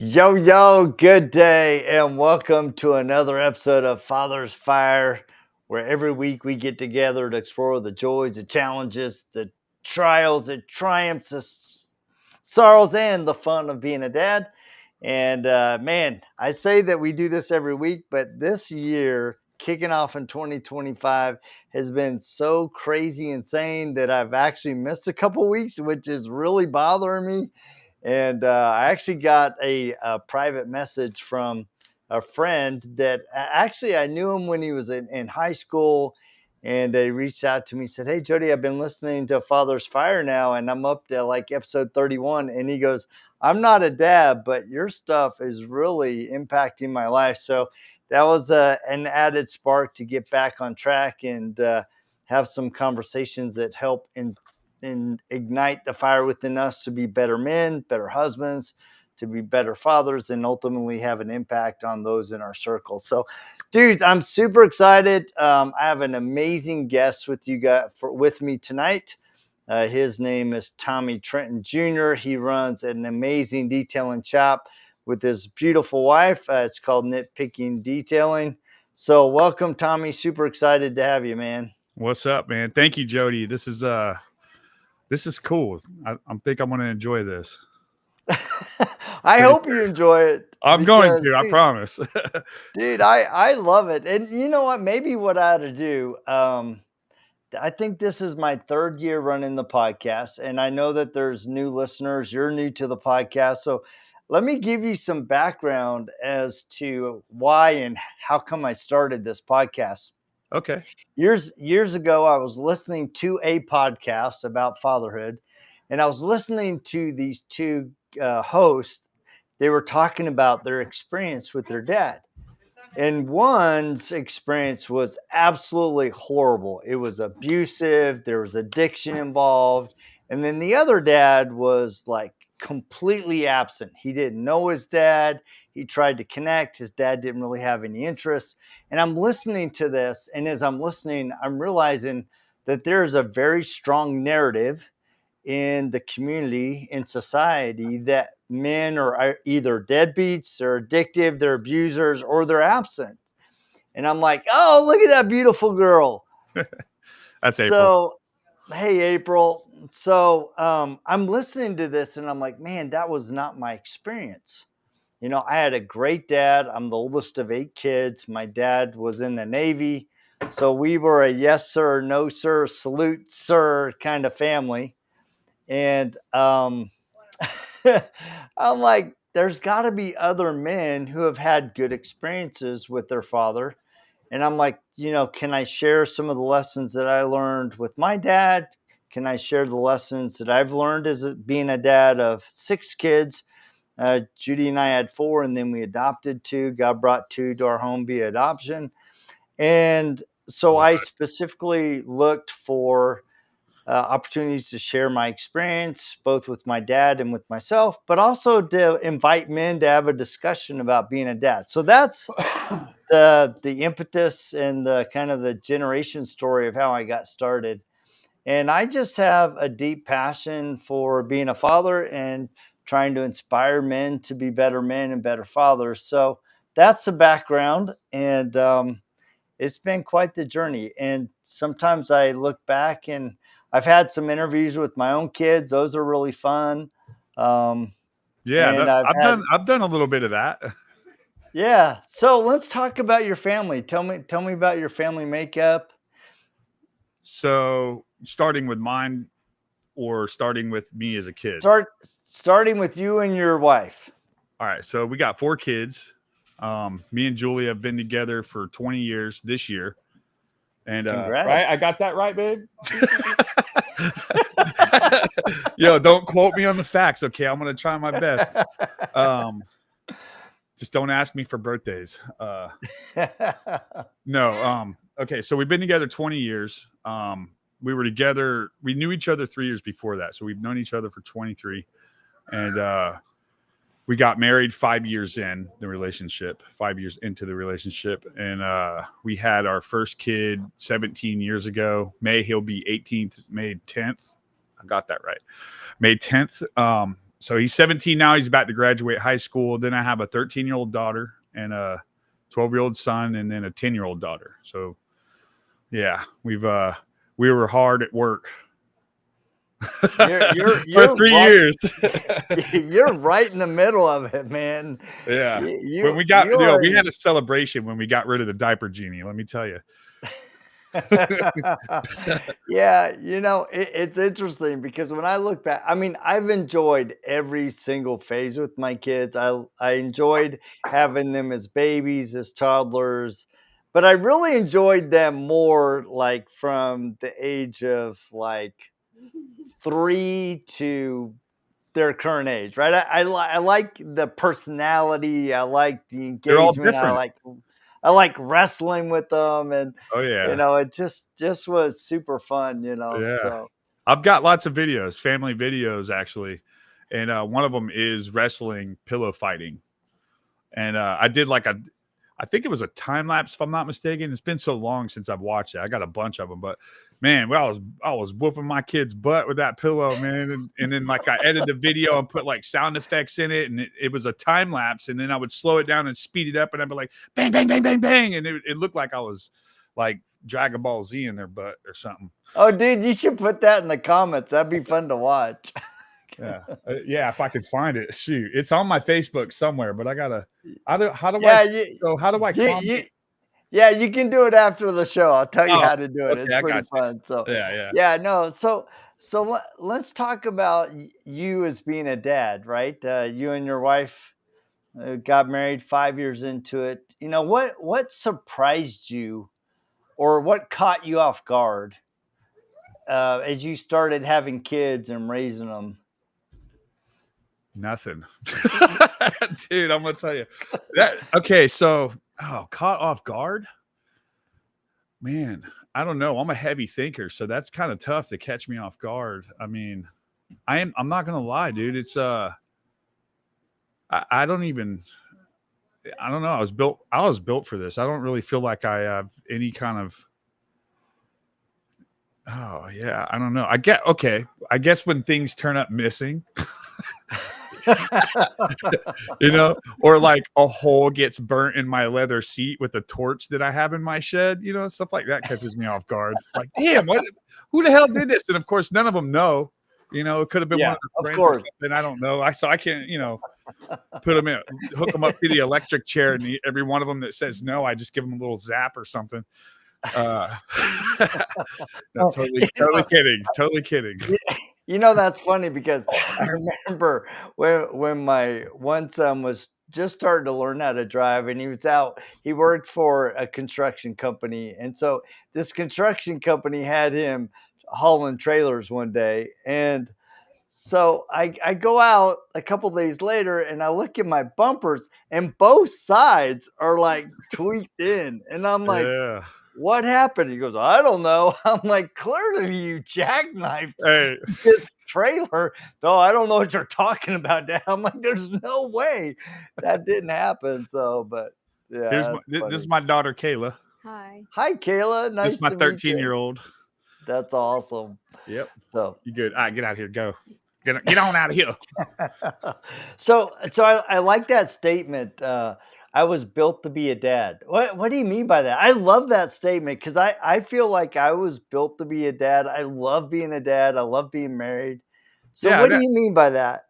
Yo, good day, and welcome to another episode of Father's Fire, where every week we get together to explore the joys, the challenges, the trials, the triumphs, sorrows, and the fun of being a dad. And man, I say that we do this every week, but this year, kicking off in 2025, has been so crazy insane that I've actually missed a couple weeks, which is really bothering me. And I actually got a private message from a friend that actually I knew him when he was in high school. And they reached out to me, said, "Hey, Jody, I've been listening to Father's Fire now, and I'm up to like episode 31." And he goes, "I'm not a dad, but your stuff is really impacting my life." So that was an added spark to get back on track and have some conversations that help and ignite the fire within us to be better men, better husbands, to be better fathers, and ultimately have an impact on those in our circle. So, dudes, I'm super excited. I have an amazing guest with me tonight. His name is Tommy Trenton Jr. He runs an amazing detailing shop with his beautiful wife. It's called Nitpicking Detailing. So, welcome, Tommy. Super excited to have you, man. What's up, man? Thank you, Jody. This is cool. I think I'm going to enjoy this. I hope you enjoy it. I'm going to. I Dude, promise. dude, I love it. And you know what? Maybe what I ought to do. I think this is my third year running the podcast, and I know that there's new listeners. You're new to the podcast, so let me give you some background as to why and how come I started this podcast. Okay. Years ago, I was listening to a podcast about fatherhood, and I was listening to these two hosts. They were talking about their experience with their dad, and one's experience was absolutely horrible. It was abusive, there was addiction involved. And then the other dad was like completely absent. He didn't know his dad. He tried to connect. His dad didn't really have any interest. And I'm listening to this. And as I'm listening, I'm realizing that there's a very strong narrative in the community, in society, that men are either deadbeats, they're addictive, they're abusers, or they're absent. And I'm like, oh, look at that beautiful girl. That's April. So, hey, April. So I'm listening to this and I'm like, man, that was not my experience. You know, I had a great dad. I'm the oldest of 8 kids. My dad was in the Navy. So we were a yes, sir, no, sir, salute, sir kind of family. And I'm like, there's got to be other men who have had good experiences with their father. And I'm like, can I share some of the lessons that I learned with my dad? Can I share the lessons that I've learned as being a dad of 6 kids? Judy and I had 4, and then we adopted 2. God brought 2 to our home via adoption. And so I specifically looked for opportunities to share my experience, both with my dad and with myself, but also to invite men to have a discussion about being a dad. So that's the impetus and the kind of the generation story of how I got started. And I just have a deep passion for being a father and trying to inspire men to be better men and better fathers. So that's the background. And it's been quite the journey. And sometimes I look back and I've had some interviews with my own kids. Those are really fun. Yeah, And I've done a little bit of that. yeah. So let's talk about your family. Tell me about your family makeup. So, starting with mine or starting with me as a kid. Starting with you and your wife. All right. So we got 4 kids. Me and Julie have been together for 20 years this year. And right, I got that right, babe. Yo, don't quote me on the facts, okay? I'm gonna try my best. Just don't ask me for birthdays. No. Okay, so we've been together 20 years. We were together. We knew each other 3 years before that, so we've known each other for 23. And we got married 5 years in the relationship, 5 years into the relationship. And we had our first kid 17 years ago. He'll be 18th, May 10th. I got that right. May 10th. so he's 17 now. He's about to graduate high school. Then I have a 13-year-old daughter and a 12-year-old son, and then a 10-year-old daughter. So yeah, we were hard at work for 3 years. You're right in the middle of it, man. Yeah. When You we got, you are we had a celebration when we got rid of the diaper genie. Let me tell you. Yeah, it's interesting because when I look back, I mean, I've enjoyed every single phase with my kids. I enjoyed having them as babies, as toddlers, but I really enjoyed them more like from the age of like 3 to their current age, right? I like the personality, I like the They're all engagement, different. I like wrestling with them, and Oh yeah. it just was super fun, Yeah. so I've got lots of videos, family videos actually. And one of them is wrestling pillow fighting. And I did I think it was a time lapse, if I'm not mistaken. It's been so long since I've watched it. I got a bunch of them, but man, well, I was whooping my kid's butt with that pillow, man. And then like I edited the video and put like sound effects in it, and it was a time lapse. And then I would slow it down and speed it up, and I'd be like, bang, bang, bang, bang, bang, and it looked like I was like Dragon Ball Z in their butt or something. oh, dude, you should put that in the comments. That'd be fun to watch. Yeah, yeah. If I could find it, shoot, it's on my Facebook somewhere. But I gotta. How do I? Yeah, So how do I comment? yeah, you can do it after the show. I'll tell you Oh, how to do it. okay, It's I pretty got you. fun. So, Yeah, yeah. yeah, no. So let's talk about you as being a dad, right? You and your wife got married 5 years into it. What surprised you, or what caught you off guard as you started having kids and raising them? Nothing, dude. I'm gonna tell you that. Okay, so caught off guard, man. I don't know. I'm a heavy thinker, so that's kind of tough to catch me off guard. I mean, I'm not gonna lie, dude. It's I don't even. I don't know. I was built for this. I don't really feel like I have any kind of. Oh yeah, I don't know. Okay. I guess when things turn up missing. Or like a hole gets burnt in my leather seat with a torch that I have in my shed, stuff like that catches me off guard. Like, damn, who the hell did this? And of course, none of them know. It could have been one Yeah, of the of friends or course. something. I don't know. I can't, put them in, hook them up to the electric chair, and every one of them that says no, I just give them a little zap or something. No, totally kidding. That's funny because I remember when my one son was just starting to learn how to drive, and he worked for a construction company. And so this construction company had him hauling trailers one day. And so I go out a couple days later and I look at my bumpers, and both sides are like tweaked in. And I'm like, Yeah. what happened? He goes, I don't know. I'm like, clearly you jackknifed Hey, this trailer. No, I don't know what you're talking about, Dad. I'm like, there's no way that didn't happen. So, but yeah, that's this funny. is my daughter Kayla. Hi. Hi, Kayla. This is Nice my to meet you. 13-year-old. That's awesome. Yep. So, You good? All right, get out of here. Go. Get on out of here. so I like that statement. I was built to be a dad. What do you mean by that? I love that statement because I feel like I was built to be a dad. I love being a dad. I love being married. So Yeah, what do you mean by that?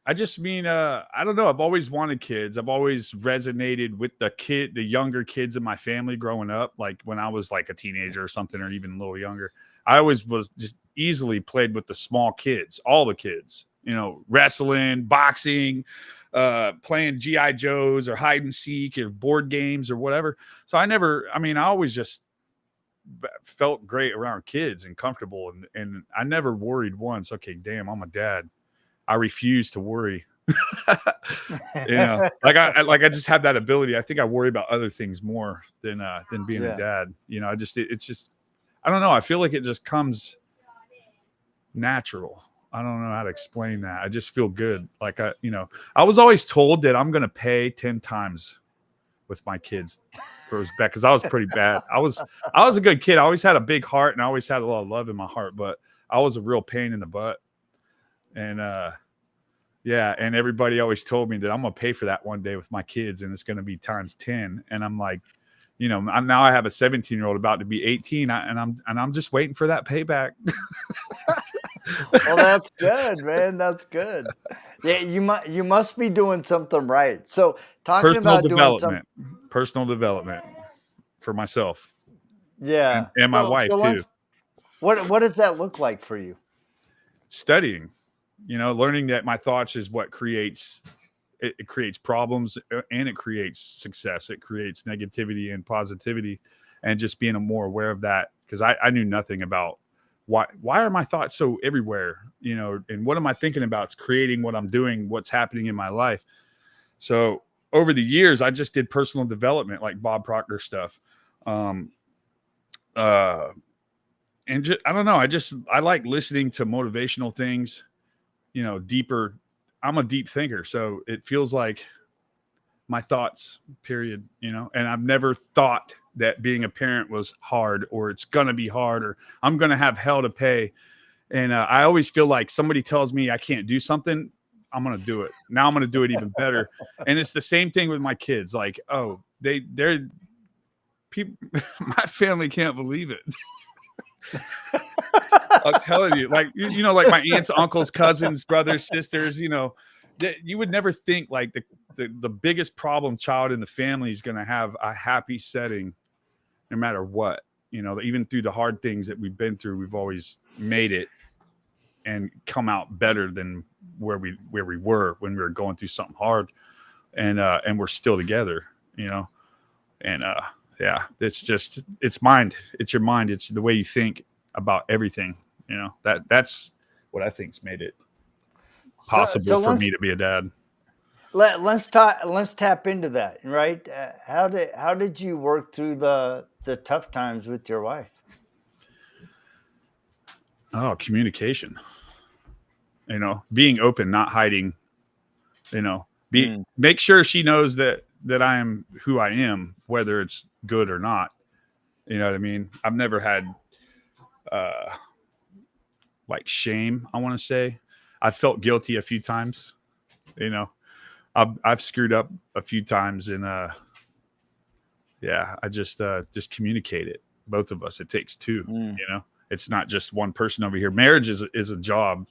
I just mean, I don't know. I've always wanted kids. I've always resonated with the younger kids in my family growing up. Like when I was like a teenager or something, or even a little younger, I always was just easily played with the small kids, all the kids, wrestling, boxing, playing GI Joes or hide and seek or board games or whatever. So I always just felt great around kids and comfortable. And I never worried once. Okay, damn, I'm a dad. I refuse to worry. I just have that ability. I think I worry about other things more than being a dad. It's just, I don't know. I feel like it just comes natural. I don't know how to explain that. I just feel good. Like I was always told that I'm going to pay 10 times with my kids for respect, because I was pretty bad. I was a good kid. I always had a big heart and I always had a lot of love in my heart, but I was a real pain in the butt. And Yeah, and everybody always told me that I'm gonna pay for that one day with my kids, and it's gonna be times 10. And I'm like, now I have a 17-year-old about to be 18, and I'm just waiting for that payback. Well, that's good, man. That's good. Yeah, you must be doing something right. So talking Personal about doing some, development, personal development for myself and, yeah. and my wife So too. let's what does that look like for you? Studying, learning that my thoughts is what creates it creates problems, and it creates success. It creates negativity and positivity, and just being more aware of that, because I knew nothing about why are my thoughts so everywhere, and what am I thinking about? It's creating what I'm doing, what's happening in my life. So over the years, I just did personal development, like Bob Proctor stuff. Um, uh, and I don't know. I like listening to motivational things, deeper. I'm a deep thinker, so it feels like my thoughts, period, and I've never thought that being a parent was hard, or it's going to be hard, or I'm going to have hell to pay. And I always feel like somebody tells me I can't do something, I'm going to do it. Now I'm going to do it even better. And it's the same thing with my kids. Like, oh, they're people, my family can't believe it. I'm telling you, like, like my aunts, uncles, cousins, brothers, sisters, that you would never think like the biggest problem child in the family is going to have a happy setting no matter what. Even through the hard things that we've been through, we've always made it and come out better than where we were when we were going through something hard. And we're still together, and yeah, it's mind. It's your mind. It's the way you think about everything. That's what I think's made it possible So for me to be a dad. let's tap into that, right? How did you work through the tough times with your wife? Oh, communication. Being open, not hiding. Mm, Make sure she knows that I am who I am, whether it's good or not. You know what I mean? I've never had uh like shame, I want to say. I felt guilty a few times. You know, I've screwed up a few times, and yeah, I just communicate it. Both of us. It takes two. mm. It's not just one person over here. Marriage is a job,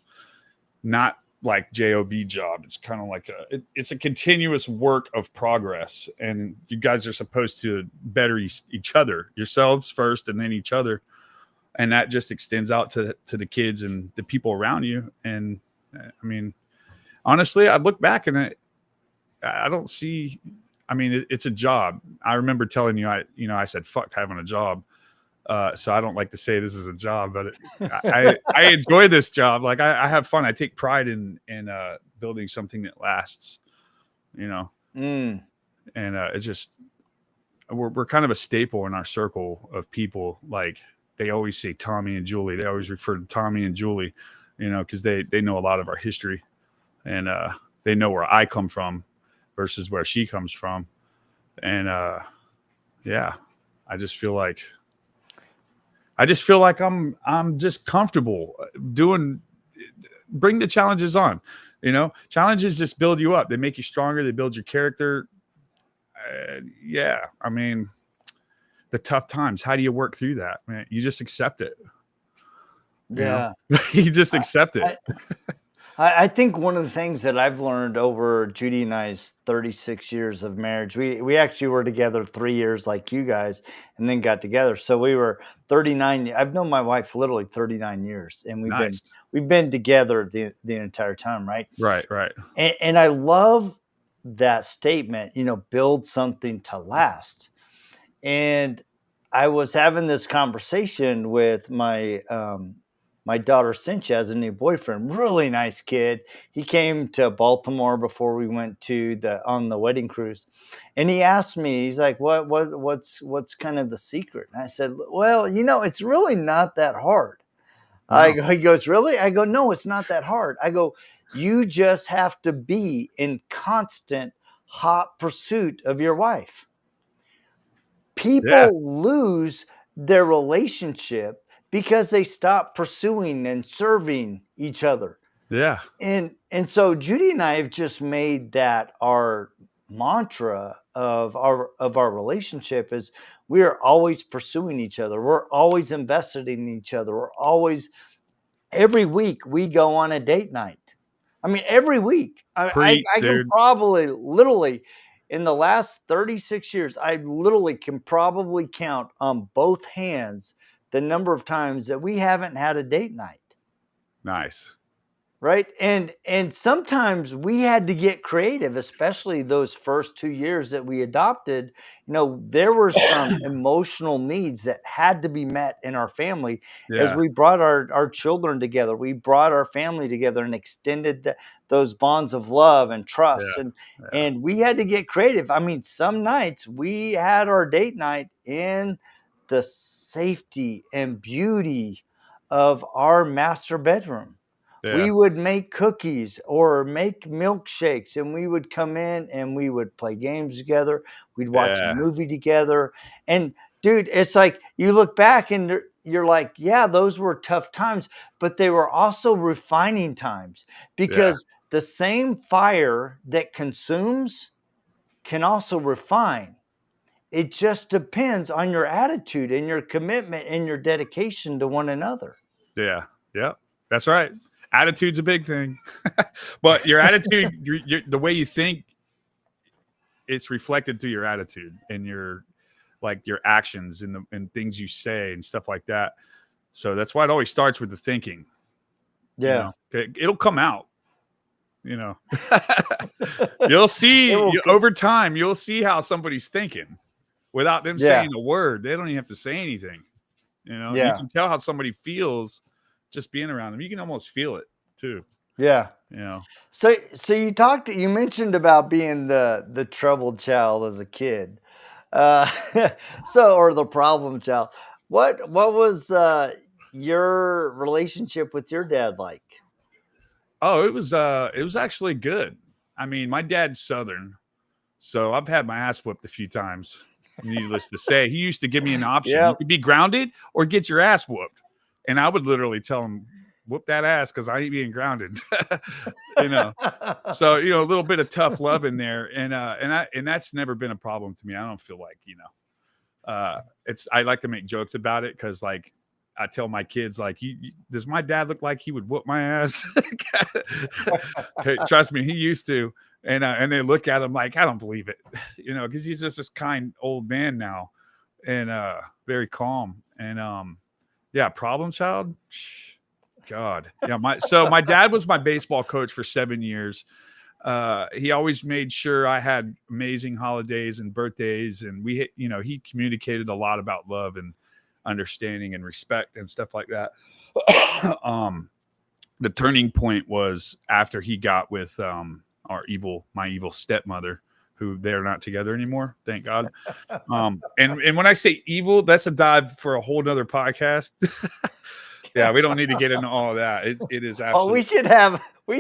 not like job job. It's kind of like it's a continuous work of progress, and you guys are supposed to better each other, yourselves first, and then each other, and that just extends out to the kids and the people around you. And I mean, honestly, I look back and I don't see. I mean, it's a job. I remember telling you, I said, "Fuck having a job." So I don't like to say this is a job, but I enjoy this job. Like I have fun. I take pride in building something that lasts. Mm. And it's just we're kind of a staple in our circle of people. Like they always say Tommy and Julie. They always refer to Tommy and Julie, because they know a lot of our history, and they know where I come from versus where she comes from. And yeah, I just feel like I'm just comfortable bring the challenges on. Challenges just build you up. They make you stronger. They build your character. Yeah, I mean, the tough times. How do you work through that, man? You just accept it. Yeah. You just accept it. I, I think one of the things that I've learned over Judy and I's 36 years of marriage, we actually were together 3 years like you guys, and then got together. So we were 39. I've known my wife literally 39 years, and Nice. we've been together the entire time, right? Right. And I love that statement, build something to last. And I was having this conversation with my daughter Cynthia has a new boyfriend, really nice kid. He came to Baltimore before we went to on the wedding cruise, and he asked me, he's like, what's kind of the secret? And I said, well, it's really not that hard. Wow. He goes, really? I go, no, it's not that hard. I go, you just have to be in constant hot pursuit of your wife. Yeah. People lose their relationship because they stop pursuing and serving each other. Yeah. And so Judy and I have just made that our mantra of our relationship is we are always pursuing each other. We're always invested in each other. We're always every week we go on a date night. I mean, every week. I can Dude. probably literally in the last 36 years, I literally can probably count on both hands the number of times that we haven't had a date night. Nice. Right. And sometimes we had to get creative, especially those first 2 years that we adopted. There were some emotional needs that had to be met in our family as Yeah. we brought our children together. We brought our family together and extended those bonds of love and trust. Yeah. And Yeah. and we had to get creative. I mean, some nights we had our date night in the safety and beauty of our master bedroom. We Yeah. would make cookies or make milkshakes, and we would come in and we would play games together. We'd watch a Yeah. movie together. And dude, it's like you look back and you're like, yeah, those were tough times, but they were also refining times Yeah. because the same fire that consumes can also refine. It just depends on your attitude and your commitment and your dedication to one another. Yeah. Yeah. That's right. Attitude's a big thing. But your attitude, the way you think, it's reflected through your attitude and your actions and things you say and stuff like that. So that's why it always starts with the thinking. Yeah. It'll come out. You'll see over time. You'll see how somebody's thinking without them saying a word. They don't even have to say anything. You can tell how somebody feels just being around them. You can almost feel it too. Yeah. So you mentioned about being the troubled child as a kid. Uh or the problem child. What was your relationship with your dad like? Oh, it was actually good. I mean, my dad's Southern, so I've had my ass whooped a few times. Needless to say, he used to give me an option. You could be grounded or get your ass whooped. And I would literally tell him, whoop that ass because I ain't being grounded. So a little bit of tough love in there, and that's never been a problem to me. I don't feel like I like to make jokes about it because I tell my kids does my dad look like he would whoop my ass? Hey, trust me, he used to. And they look at him like, I don't believe it, because he's just this kind old man now, and very calm. And yeah, problem child. God, yeah. My dad was my baseball coach for 7 years. He always made sure I had amazing holidays and birthdays, and he communicated a lot about love and understanding and respect and stuff like that. The turning point was after he got with my evil stepmother, who they're not together anymore, thank God. And when I say evil, that's a dive for a whole nother podcast. Yeah, we don't need to get into all of that. It is absolutely. We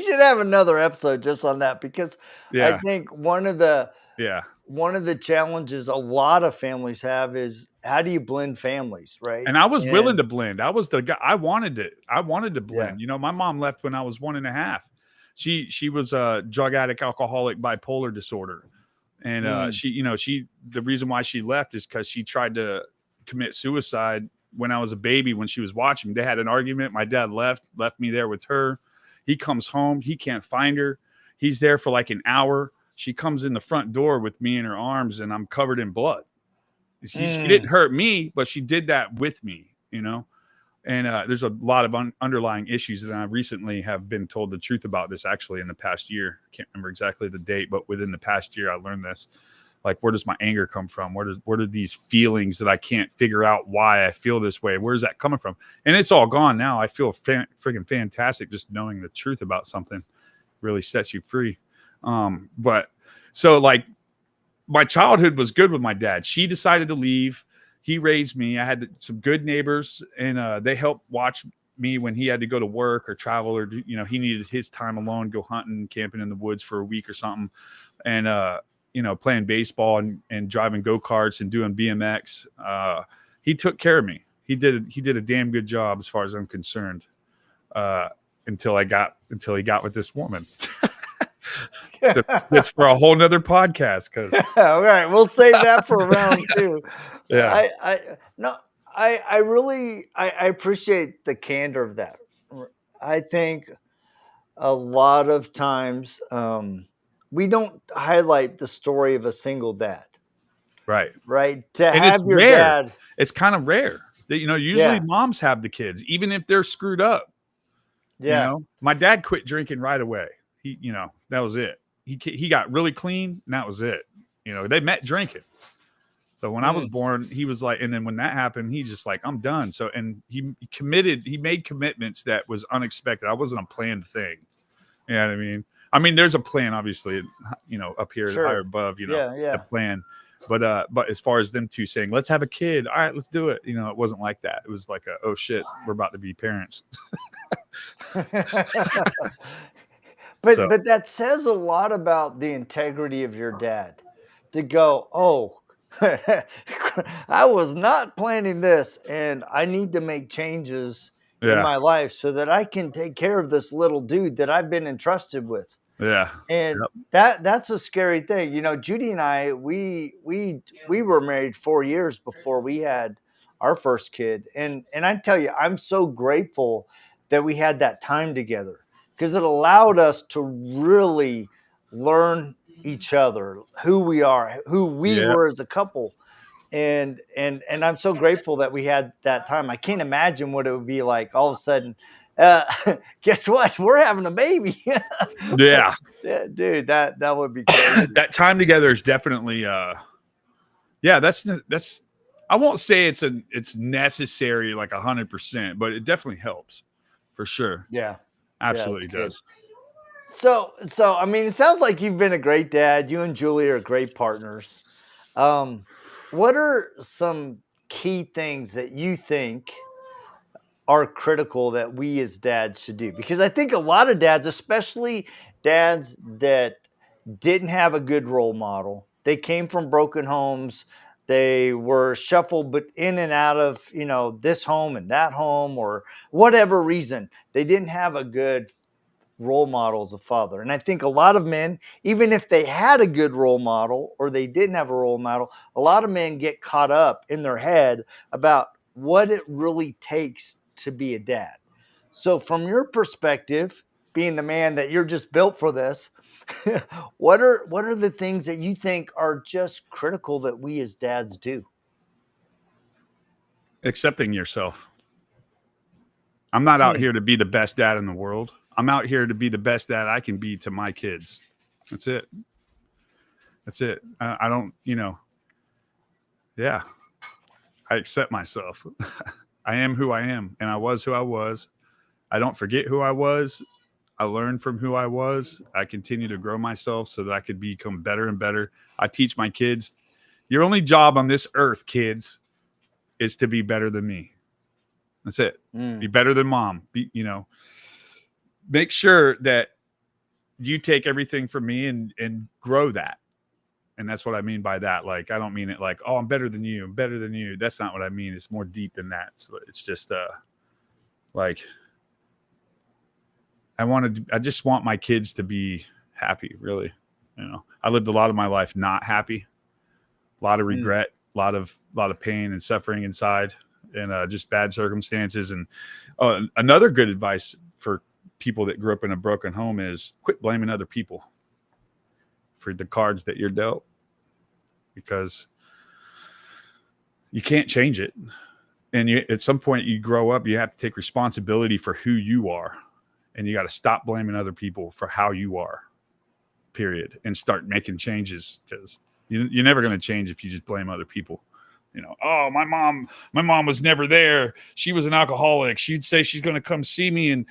should have another episode just on that because I think one of the challenges a lot of families have is how do you blend families, right? And I was willing to blend. I was the guy. I wanted to blend. Yeah. My mom left when I was 1.5. She was a drug addict, alcoholic, bipolar disorder. And the reason why she left is because she tried to commit suicide when I was a baby, when she was watching. They had an argument. My dad left me there with her. He comes home. He can't find her. He's there for like an hour. She comes in the front door with me in her arms, and I'm covered in blood. She didn't hurt me, but she did that with me, And there's a lot of underlying issues that I recently have been told the truth about this actually in the past year. I can't remember exactly the date, but within the past year, I learned this. Like, where does my anger come from? Where are these feelings that I can't figure out why I feel this way? Where's that coming from? And it's all gone now. I feel freaking fantastic just knowing the truth about something really sets you free. But so like my childhood was good with my dad. She decided to leave. He raised me. I had some good neighbors, and they helped watch me when he had to go to work or travel, or he needed his time alone, go hunting, camping in the woods for a week or something, and playing baseball and driving go-karts and doing BMX. He took care of me. He did a damn good job as far as I'm concerned. until he got with this woman. That's for a whole nother podcast. Because all right, we'll save that for round two. yeah, I really I appreciate the candor of that. I think a lot of times we don't highlight the story of a single dad, right. right? To And it's have your rare. dad, It's kind of rare that, usually yeah, moms have the kids, even if they're screwed up. yeah, My dad quit drinking right away. That was it. He got really clean, and that was it. They met drinking. So when I was born, he was like, and then when that happened, he just like, I'm done. So, and he made commitments that was unexpected. I wasn't a planned thing. You know what I mean? I mean, there's a plan, obviously, up here, sure, higher above, yeah. the plan. But as far as them two saying, let's have a kid. All right, let's do it. It wasn't like that. It was like oh shit, we're about to be parents. So But that says a lot about the integrity of your dad to go, oh, I was not planning this, and I need to make changes in yeah, my life so that I can take care of this little dude that I've been entrusted with. yeah, And yep. that's a scary thing. Judy and I, we were married 4 years before we had our first kid. And I tell you, I'm so grateful that we had that time together because it allowed us to really learn each other, who we are, who we Yeah. were as a couple. And I'm so grateful that we had that time. I can't imagine what it would be like all of a sudden. Uh, guess what? We're having a baby. Yeah. Yeah, dude, that would be crazy. That time together is definitely yeah, that's I won't say it's necessary like 100%, but it definitely helps for sure. Yeah, Absolutely it's good. does. So I mean, it sounds like you've been a great dad. You and Julie are great partners. What are some key things that you think are critical that we as dads should do? Because I think a lot of dads, especially dads that didn't have a good role model, they came from broken homes, they were shuffled but in and out of, this home and that home, or whatever reason, they didn't have a good role model as a father. And I think a lot of men, even if they had a good role model or they didn't have a role model, a lot of men get caught up in their head about what it really takes to be a dad. So, from your perspective, being the man that you're just built for this, what are the things that you think are just critical that we as dads do? Accepting yourself. I'm not out here to be the best dad in the world. I'm out here to be the best dad I can be to my kids. That's it. That's it. I don't, yeah. I accept myself. I am who I am, and I was who I was. I don't forget who I was. I learned from who I was. I continue to grow myself so that I could become better and better. I teach my kids, your only job on this earth, kids, is to be better than me. That's it. Be better than mom. Make sure that you take everything from me and grow that. And that's what I mean by that. Like, I don't mean it like, oh, I'm better than you. I'm better than you. That's not what I mean. It's more deep than that. It's just like, I just want my kids to be happy, really. I lived a lot of my life not happy, a lot of regret, a lot of pain and suffering inside, and just bad circumstances. And another good advice for people that grew up in a broken home is quit blaming other people for the cards that you're dealt, because you can't change it. And at some point you grow up, you have to take responsibility for who you are, and you got to stop blaming other people for how you are, period, and start making changes, because you're never going to change if you just blame other people. Oh, my mom was never there. She was an alcoholic. She'd say she's going to come see me and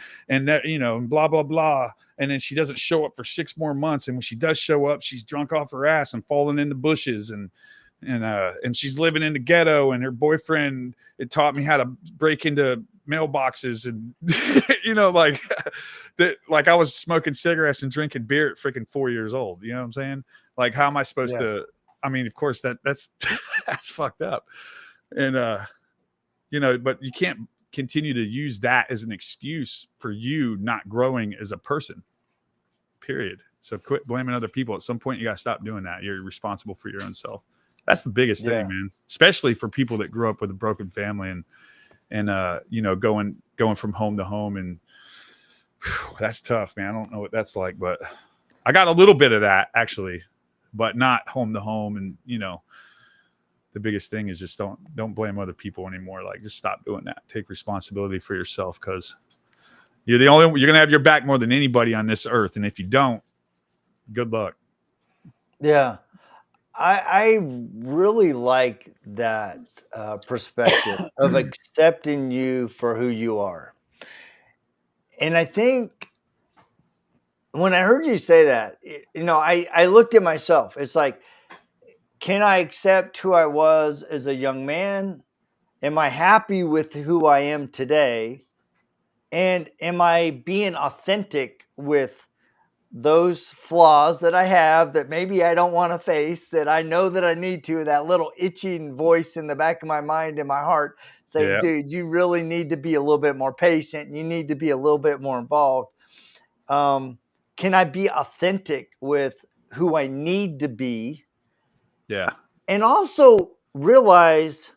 that, blah, blah, blah. And then she doesn't show up for 6 more months. And when she does show up, she's drunk off her ass and falling in the bushes. And she's living in the ghetto, and her boyfriend, it taught me how to break into mailboxes and, like that, like I was smoking cigarettes and drinking beer at freaking 4 years old. You know what I'm saying? Like, how am I supposed to, I mean, of course that's, that's fucked up. And, but you can't continue to use that as an excuse for you not growing as a person, period. So quit blaming other people. At some point, you got to stop doing that. You're responsible for your own self. That's the biggest thing, man, especially for people that grew up with a broken family and going from home to home. And whew, that's tough, man. I don't know what that's like, but I got a little bit of that actually, but not home to home. And, the biggest thing is just don't blame other people anymore. Like, just stop doing that. Take responsibility for yourself, because you're going to have your back more than anybody on this earth. And if you don't, good luck. Yeah. I really like that perspective of accepting you for who you are. And I think when I heard you say that, I looked at myself. It's like, can I accept who I was as a young man? Am I happy with who I am today? And am I being authentic with those flaws that I have that maybe I don't want to face, that I know that I need to, that little itching voice in the back of my mind and my heart saying, dude, you really need to be a little bit more patient. You need to be a little bit more involved. Can I be authentic with who I need to be? Yeah. And also realize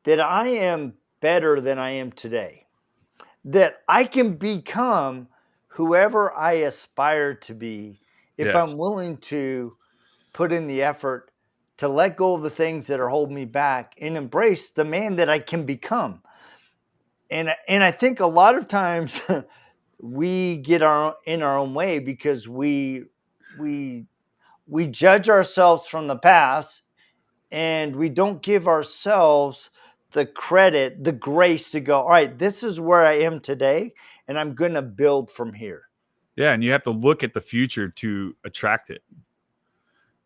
that I am better than I am today, that I can become whoever I aspire to be if I'm willing to put in the effort to let go of the things that are holding me back and embrace the man that I can become. And I think a lot of times we get in our own way because we judge ourselves from the past, and we don't give ourselves the credit, the grace to go, all right, this is where I am today, and I'm going to build from here. Yeah. And you have to look at the future to attract it.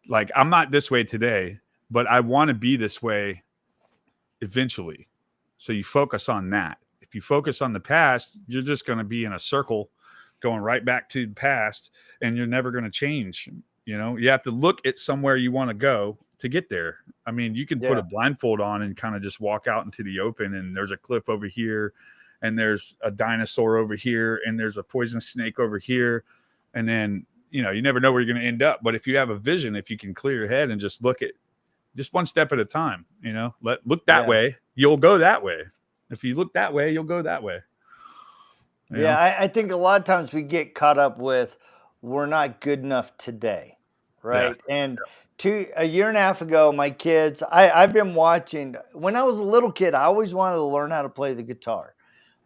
Like, I'm not this way today, but I want to be this way eventually. So you focus on that. If you focus on the past, you're just going to be in a circle going right back to the past, and you're never going to change. You have to look at somewhere you want to go to get there. I mean, you can put a blindfold on and kind of just walk out into the open, and there's a cliff over here, and there's a dinosaur over here, and there's a poisonous snake over here. And then, you never know where you're going to end up. But if you have a vision, if you can clear your head and just look at just one step at a time, look that way, you'll go that way. If you look that way, you'll go that way. I think a lot of times we get caught up with, we're not good enough today. Right. Yeah. And a year and a half ago, my kids, I've been watching, when I was a little kid, I always wanted to learn how to play the guitar.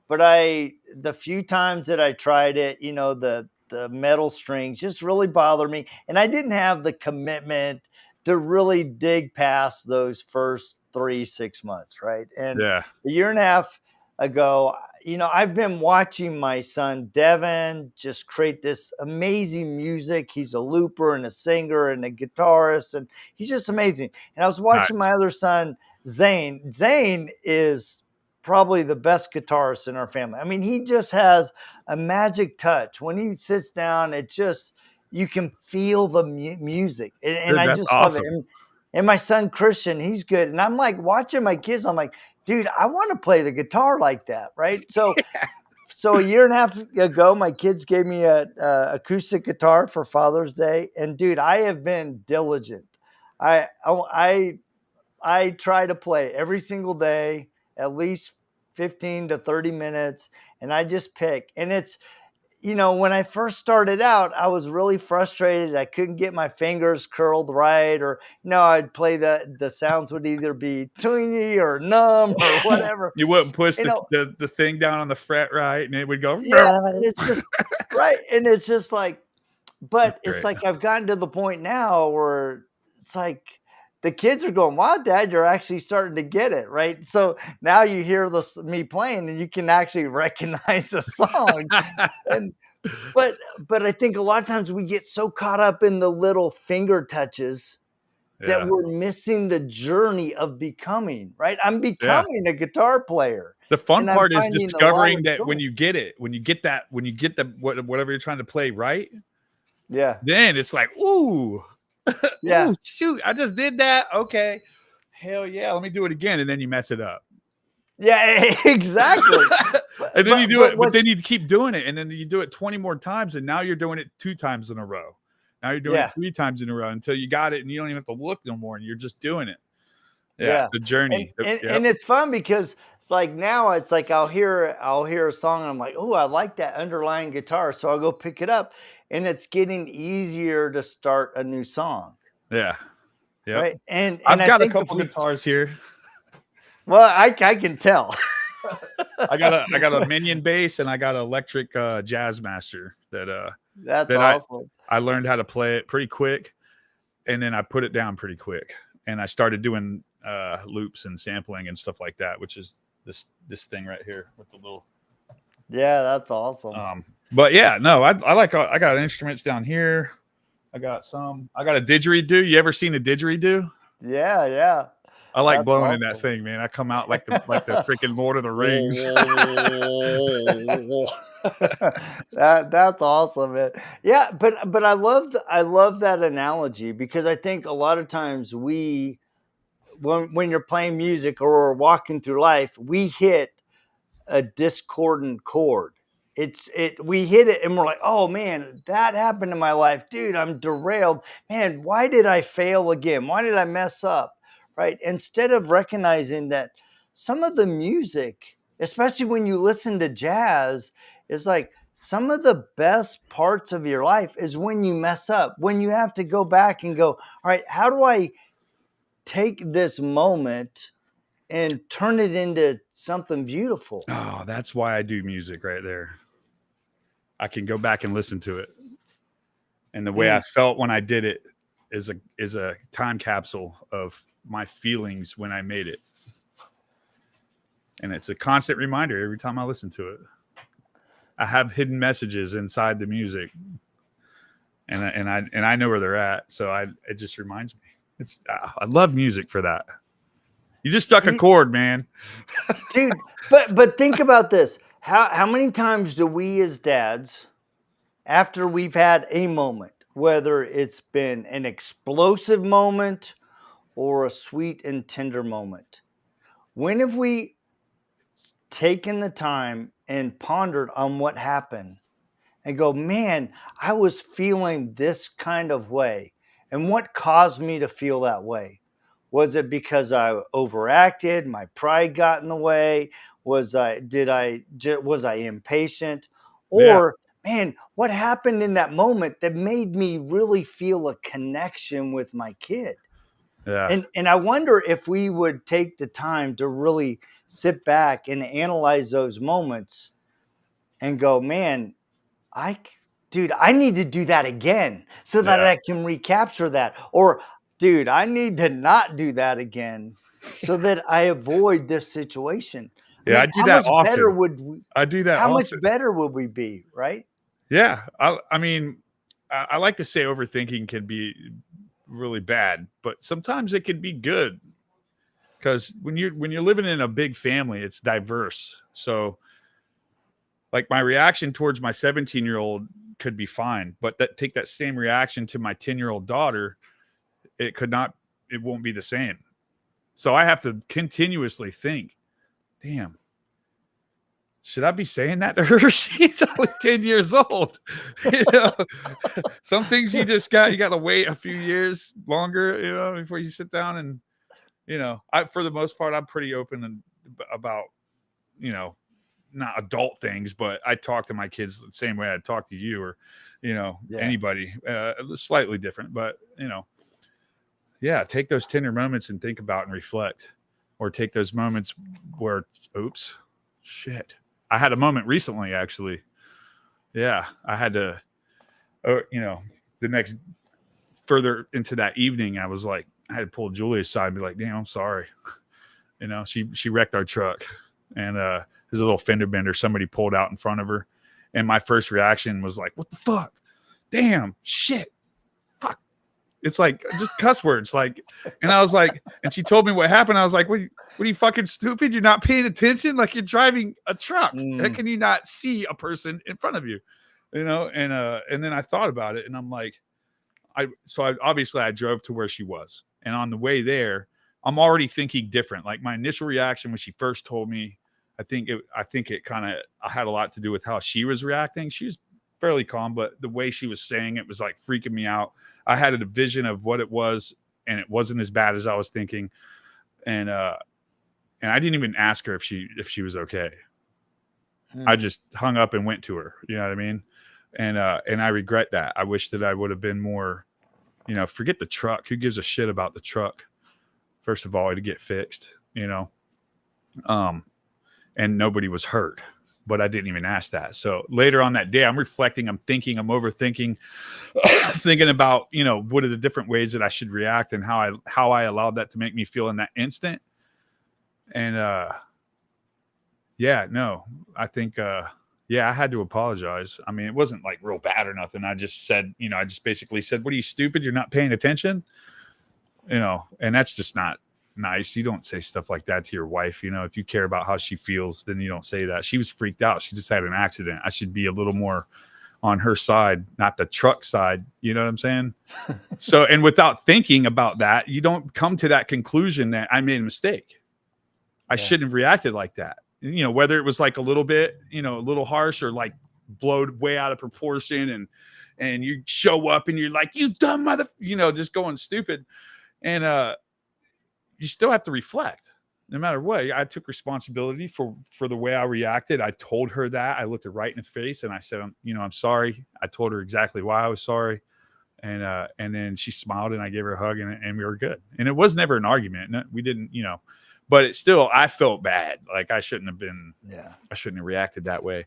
But the few times that I tried it, the metal strings just really bothered me. And I didn't have the commitment to really dig past those first 3-6 months. Right. And a year and a half ago, I've been watching my son, Devin, just create this amazing music. He's a looper and a singer and a guitarist, and he's just amazing. And I was watching my other son, Zane. Zane is probably the best guitarist in our family. I mean, he just has a magic touch. When he sits down, you can feel the music. And I just love it. And my son, Christian, he's good. And I'm like watching my kids, I'm like, dude, I want to play the guitar like that, right? So a year and a half ago, my kids gave me a acoustic guitar for Father's Day. And dude, I have been diligent. I try to play every single day, at least 15 to 30 minutes. And I just pick. And it's, when I first started out, I was really frustrated. I couldn't get my fingers curled right, or I'd play the sounds would either be twingy or numb or whatever. You wouldn't push the thing down on the fret right, and it would go. Yeah, and it's just right, and it's just like, but it's like I've gotten to the point now where it's like the kids are going, wow, Dad, you're actually starting to get it, right? So now you hear me playing and you can actually recognize the song. But I think a lot of times we get so caught up in the little finger touches that we're missing the journey of becoming, right? I'm becoming a guitar player. The fun part is discovering that when you get whatever you're trying to play right, then it's like, ooh, yeah, ooh, shoot, I just did that. Okay, hell yeah, let me do it again, and then you mess it up. Yeah, exactly. And then you do it, but what's then you keep doing it, and then you do it 20 more times, and now you're doing it 2 times in a row. Now you're doing it yeah, 3 times in a row until you got it, and you don't even have to look no more, and you're just doing it. Yeah, yeah. the And journey. and Yep. and it's fun because it's like now it's like I'll hear a song and I'm like, "Oh, I like that underlying guitar." So I'll go pick it up and it's getting easier to start a new song, Yeah. Yep. right? And I've I got a think if couple we guitars here. well, I can tell. I got a minion bass and I got an electric jazz master That's that I awesome. I learned how to play it pretty quick, and then I put it down pretty quick, and I started doing loops and sampling and stuff like that, which is this thing right here with the little. Yeah, that's awesome. But yeah, no, I got instruments down here. I got a didgeridoo. You ever seen a didgeridoo? Yeah, yeah. I like That's blowing in that awesome. thing, man. I come out like the freaking Lord of the Rings. That's awesome, man. Yeah, but I love that analogy because I think a lot of times when you're playing music or walking through life, we hit a discordant chord. We hit it and we're like, oh man, that happened in my life, dude. I'm derailed. Man, why did I fail again? Why did I mess up? Right? Instead of recognizing that some of the music, especially when you listen to jazz, is like some of the best parts of your life is when you mess up, when you have to go back and go, all right, how do I take this moment and turn it into something beautiful? Oh, that's why I do music right there. I can go back and listen to it, and the way I Mm. felt when I did it is a time capsule of my feelings when I made it, and it's a constant reminder every time I listen to it. I have hidden messages inside the music, and I know where they're at, so it just reminds me. I love music for that. You just stuck a You- chord, man. Dude, but think about this. How many times do we as dads, after we've had a moment, whether it's been an explosive moment or a sweet and tender moment, when have we taken the time and pondered on what happened and go, man, I was feeling this kind of way. And what caused me to feel that way? Was it because I overacted? My pride got in the way? Was I impatient? Yeah, Or man, what happened in that moment that made me really feel a connection with my kid? yeah, And I wonder if we would take the time to really sit back and analyze those moments and go, man, I dude, I need to do that again so that yeah, I can recapture that. Or, dude, I need to not do that again so that I avoid this situation. I yeah. I mean, do that often. I do that how much often. better would we be, right? Yeah, I mean, I like to say overthinking can be really bad, but sometimes it can be good because when you're living in a big family, it's diverse. So, like my reaction towards my 17-year-old could be fine, but take that same reaction to my 10-year-old daughter, it could not. It won't be the same. So I have to continuously think, damn, should I be saying that to her? She's only 10 years old. You know, some things you got to wait a few years longer, before you sit down and, for the most part, I'm pretty open about, you know, not adult things, but I talk to my kids the same way I'd talk to you or, Yeah. anybody, slightly different, but, yeah, take those tender moments and think about and reflect, or take those moments where, oops, shit. I had a moment recently, actually. Yeah, I had to, the next further into that evening, I was like, I had to pull Julie aside and be like, damn, I'm sorry. She wrecked our truck, and there's a little fender bender somebody pulled out in front of her. And my first reaction was like, what the fuck? Damn, shit. Fuck. It's like just cuss words. And I was like, and she told me what happened. I was like, what are you fucking stupid? You're not paying attention? Like you're driving a truck. How Mm, can you not see a person in front of you? And then I thought about it and I'm like, I obviously I drove to where she was. And on the way there, I'm already thinking different. Like my initial reaction when she first told me, I think it kind of had a lot to do with how she was reacting. She was fairly calm, but the way she was saying it was like freaking me out. I had a vision of what it was, and it wasn't as bad as I was thinking. And I didn't even ask her if she was okay. I just hung up and went to her. You know what I mean? And I regret that. I wish that I would have been more, forget the truck. Who gives a shit about the truck? First of all, to get fixed, and nobody was hurt, but I didn't even ask that. So later on that day, I'm reflecting, I'm thinking, I'm overthinking, thinking about, what are the different ways that I should react and how I allowed that to make me feel in that instant. And, I think, I had to apologize. I mean, it wasn't like real bad or nothing. I just said, I just basically said, what are you, stupid? You're not paying attention, and that's just not nice. You don't say stuff like that to your wife. If you care about how she feels, then you don't say that. She was freaked out. She just had an accident. I should be a little more on her side, not the truck side. You know what I'm saying? So, and without thinking about that, you don't come to that conclusion that I made a mistake. I shouldn't have reacted like that. Whether it was like a little bit, a little harsh or like blowed way out of proportion and you show up and you're like, you dumb mother, just going stupid. And, you still have to reflect no matter what. I took responsibility for the way I reacted. I told her that. I looked her right in the face and I said, I'm sorry. I told her exactly why I was sorry. And then she smiled and I gave her a hug and we were good. And it was never an argument. We didn't, but it still, I felt bad. Like I shouldn't have reacted that way.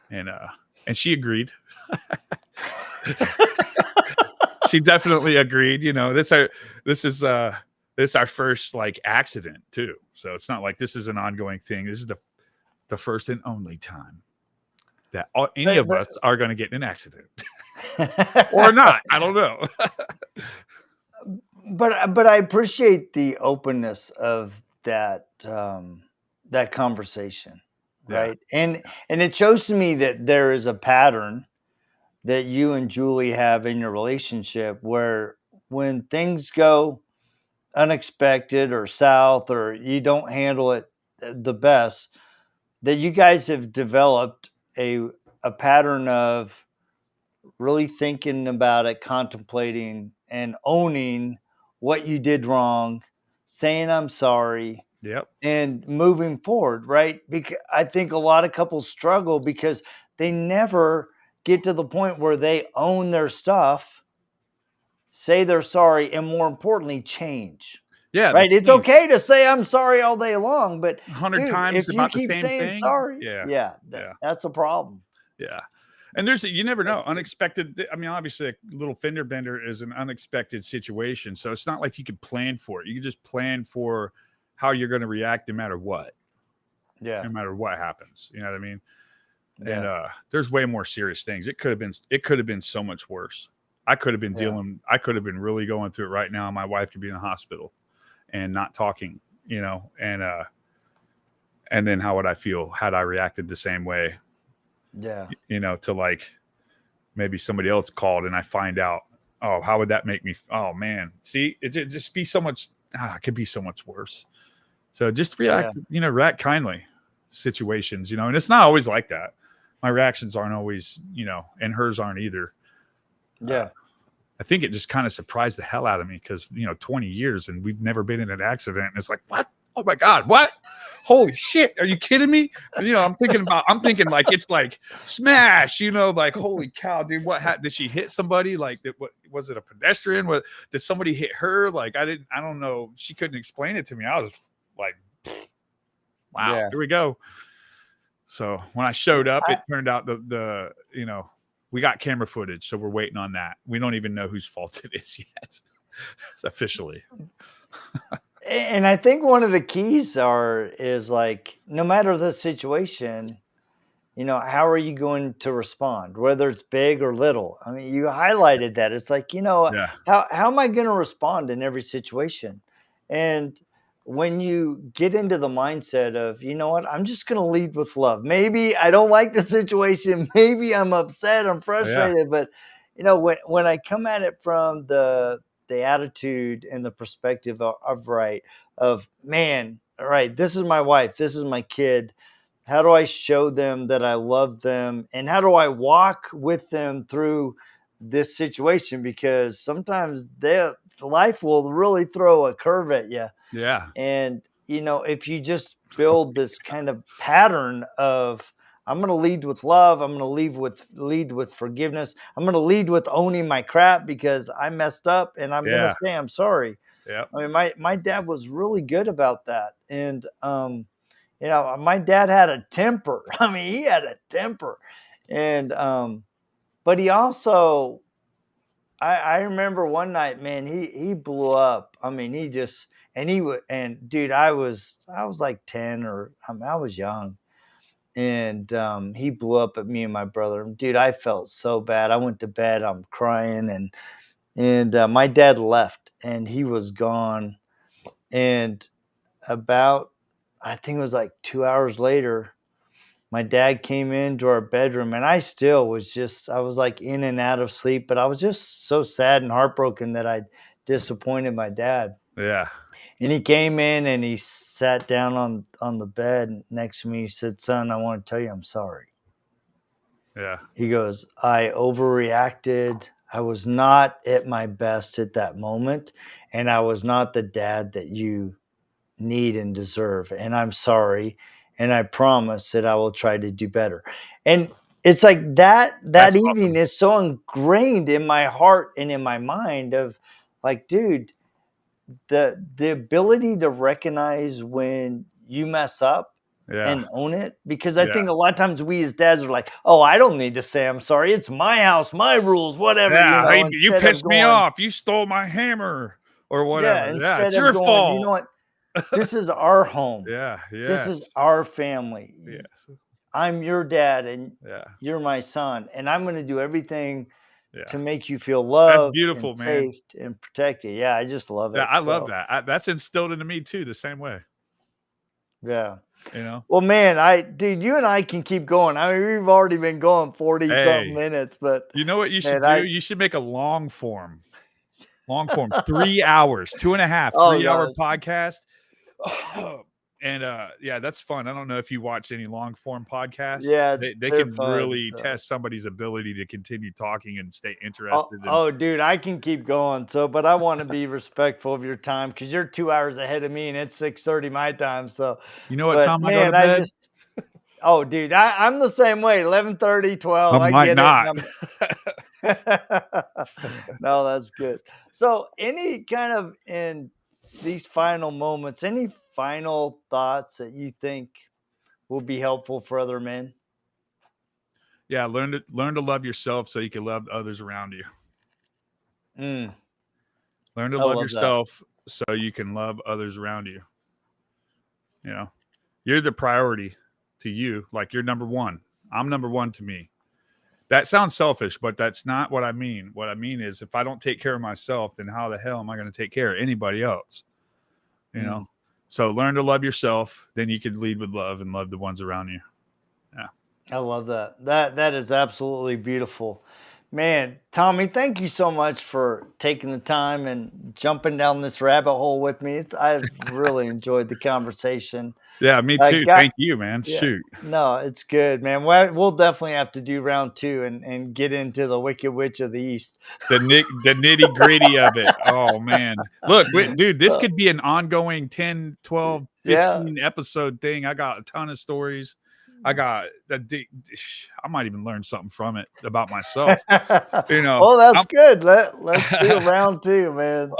And she agreed. She definitely agreed. This is our first like accident too. So it's not like this is an ongoing thing. This is the first and only time that any of us are going to get in an accident or not. I don't know. But I appreciate the openness of that conversation, right? And it shows to me that there is a pattern that you and Julie have in your relationship where when things go unexpected or south or you don't handle it the best, that you guys have developed a pattern of really thinking about it, contemplating and owning what you did wrong, saying I'm sorry, and moving forward, right? Because I think a lot of couples struggle because they never get to the point where they own their stuff, say they're sorry, and more importantly, change. Yeah. Right. It's okay to say I'm sorry all day long, but 100 times if you about the keep same saying thing. sorry, that's a problem. Yeah. And you never know, unexpected. I mean, obviously a little fender bender is an unexpected situation. So it's not like you can plan for it. You can just plan for how you're going to react no matter what. Yeah. No matter what happens. You know what I mean? Yeah. And there's way more serious things. It could have been so much worse. I could have been really going through it right now. My wife could be in the hospital and not talking, and then how would I feel had I reacted the same way? Yeah. To like maybe somebody else called and I find out, oh, how would that make me? Oh man. See, it just be so much, it could be so much worse. So just react, react kindly situations, and it's not always like that. My reactions aren't always, and hers aren't either. Yeah. I think it just kind of surprised the hell out of me because, 20 years and we've never been in an accident. And it's like, what? Oh my God, what? Holy shit. Are you kidding me? And, I'm thinking like, it's like smash, like, holy cow, dude, did she hit somebody? Like, what was it, a pedestrian? Did somebody hit her? Like, I don't know. She couldn't explain it to me. I was like, wow, Here we go. So when I showed up, it turned out we got camera footage, so we're waiting on that. We don't even know whose fault it is yet, officially. And I think one of the keys is like, no matter the situation, how are you going to respond, whether it's big or little? I mean, you highlighted that. It's like, how am I going to respond in every situation? And when you get into the mindset of, you know what, I'm just going to lead with love. Maybe I don't like the situation. Maybe I'm upset. I'm frustrated. But, when I come at it from the the attitude and the perspective of right, of man, all right, this is my wife, this is my kid. How do I show them that I love them? And how do I walk with them through this situation? Because sometimes life will really throw a curve at you. Yeah. And, if you just build this kind of pattern of, I'm going to lead with love, I'm going to lead with forgiveness, I'm going to lead with owning my crap because I messed up, and I'm going to Yeah. say I'm sorry. Yeah. I mean, my dad was really good about that. And, my dad had a temper. I mean, he had a temper. And, but he also, I remember one night, man, he blew up. I mean, he just, and he would, and dude, I was like 10, or I was young. And he blew up at me and my brother. Dude, I felt so bad. I went to bed, I'm crying. And my dad left, and he was gone. And about, I think it was like 2 hours later, my dad came into our bedroom, and I was like in and out of sleep, but I was just so sad and heartbroken that I'd disappointed my dad. Yeah. And he came in and he sat down on the bed next to me. He said, "Son, I want to tell you I'm sorry." Yeah. He goes, "I overreacted. I was not at my best at that moment, and I was not the dad that you need and deserve. And I'm sorry. And I promise that I will try to do better." And it's like that That's evening awesome. is so ingrained in my heart and in my mind of, like, dude, the ability to recognize when you mess up Yeah. and own it. Because I Yeah. think a lot of times we as dads are like, "Oh, I don't need to say I'm sorry. It's my house, my rules, whatever," Yeah. Hey, you instead of pissed me going, off. You stole my hammer or yeah, whatever. Yeah. instead It's of your going, "You know fault. what? This is our home. Yeah. This is Yes. our family. Yes. I'm your dad and Yeah. you're my son, and I'm going to do everything Yeah. to make you feel That's loved and beautiful, man. safe and protected." Yeah, I just love Yeah. it. I love So, that. That's instilled into me too, the same way, yeah. you know? Well, man, dude, you and I can keep going. I mean, we've already been going 40 something Hey, minutes, but you know what you should man, do? You should make a long form, 3 hours, two and a half, oh 3 hour gosh. podcast. And yeah, that's fun. I don't know if you watch any long form podcasts. Yeah, They they're can fun. really So. test somebody's ability to continue talking and stay Oh, interested. And oh, dude, I can keep going. So, but I want to be respectful of your time because you're 2 hours ahead of me and it's 6:30 my time. So, you know what but time I go to man, I bed? just, oh, dude, I'm the same way. 11:30, 12. I'm I like get it. And not. I'm no, that's good. So, any kind of in these final moments, any final thoughts that you think will be helpful for other men? Yeah, learn to love yourself so you can love others around you. Mm, Learn to I love love that. yourself so you can love others around you. You know, you're the priority to you. Like you're number one. I'm number one to me. That sounds selfish, but that's not what I mean. What I mean is if I don't take care of myself, then how the hell am I going to take care of anybody else? You Mm, know? So learn to love yourself, then you can lead with love and love the ones around you. Yeah. I love that. That is absolutely beautiful. Man, Tommy, thank you so much for taking the time and jumping down this rabbit hole with me. I've really enjoyed the conversation. Yeah, me I too. got Thank you, man. Yeah. Shoot. No, it's good, man. We'll definitely have to do round two and get into the Wicked Witch of the East. The nitty gritty of it. Oh man. Look, dude, this So, could be an ongoing 10, 12, yeah. 15 episode thing. I got a ton of stories. I got that. I might even learn something from it about myself. You know, Well, that's I'm, good. Let's do a round two, man.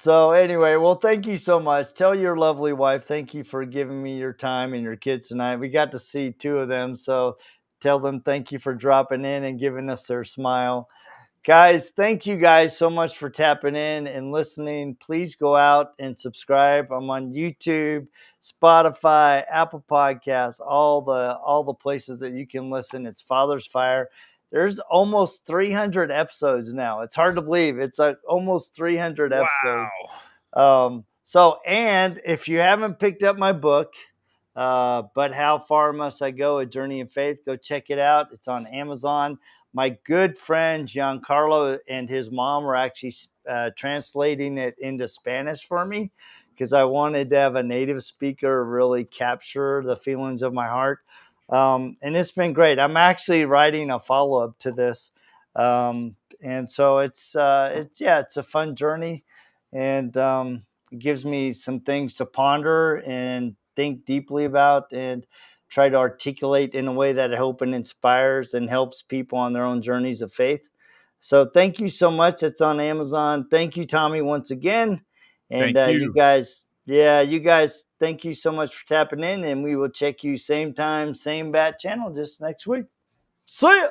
So anyway, well, thank you so much. Tell your lovely wife thank you for giving me your time and your kids tonight. We got to see two of them, so tell them thank you for dropping in and giving us their smile. Guys, thank you guys so much for tapping in and listening. Please go out and subscribe. I'm on YouTube, Spotify, Apple Podcasts, all the places that you can listen. It's Father's Fire. There's almost 300 episodes now. It's hard to believe. It's like almost 300 episodes. wow. So, and if you haven't picked up my book, But How Far Must I Go? A Journey in Faith, go check it out. It's on Amazon. My good friend Giancarlo and his mom are actually translating it into Spanish for me because I wanted to have a native speaker really capture the feelings of my heart. And it's been great. I'm actually writing a follow up to this. And so it's a fun journey, and it gives me some things to ponder and think deeply about, and try to articulate in a way that I hope and inspires and helps people on their own journeys of faith. So thank you so much. It's on Amazon. Thank you, Tommy, once again. And Thank you you. guys, you guys, thank you so much for tapping in. And we will check you same time, same bat channel just next week. See ya.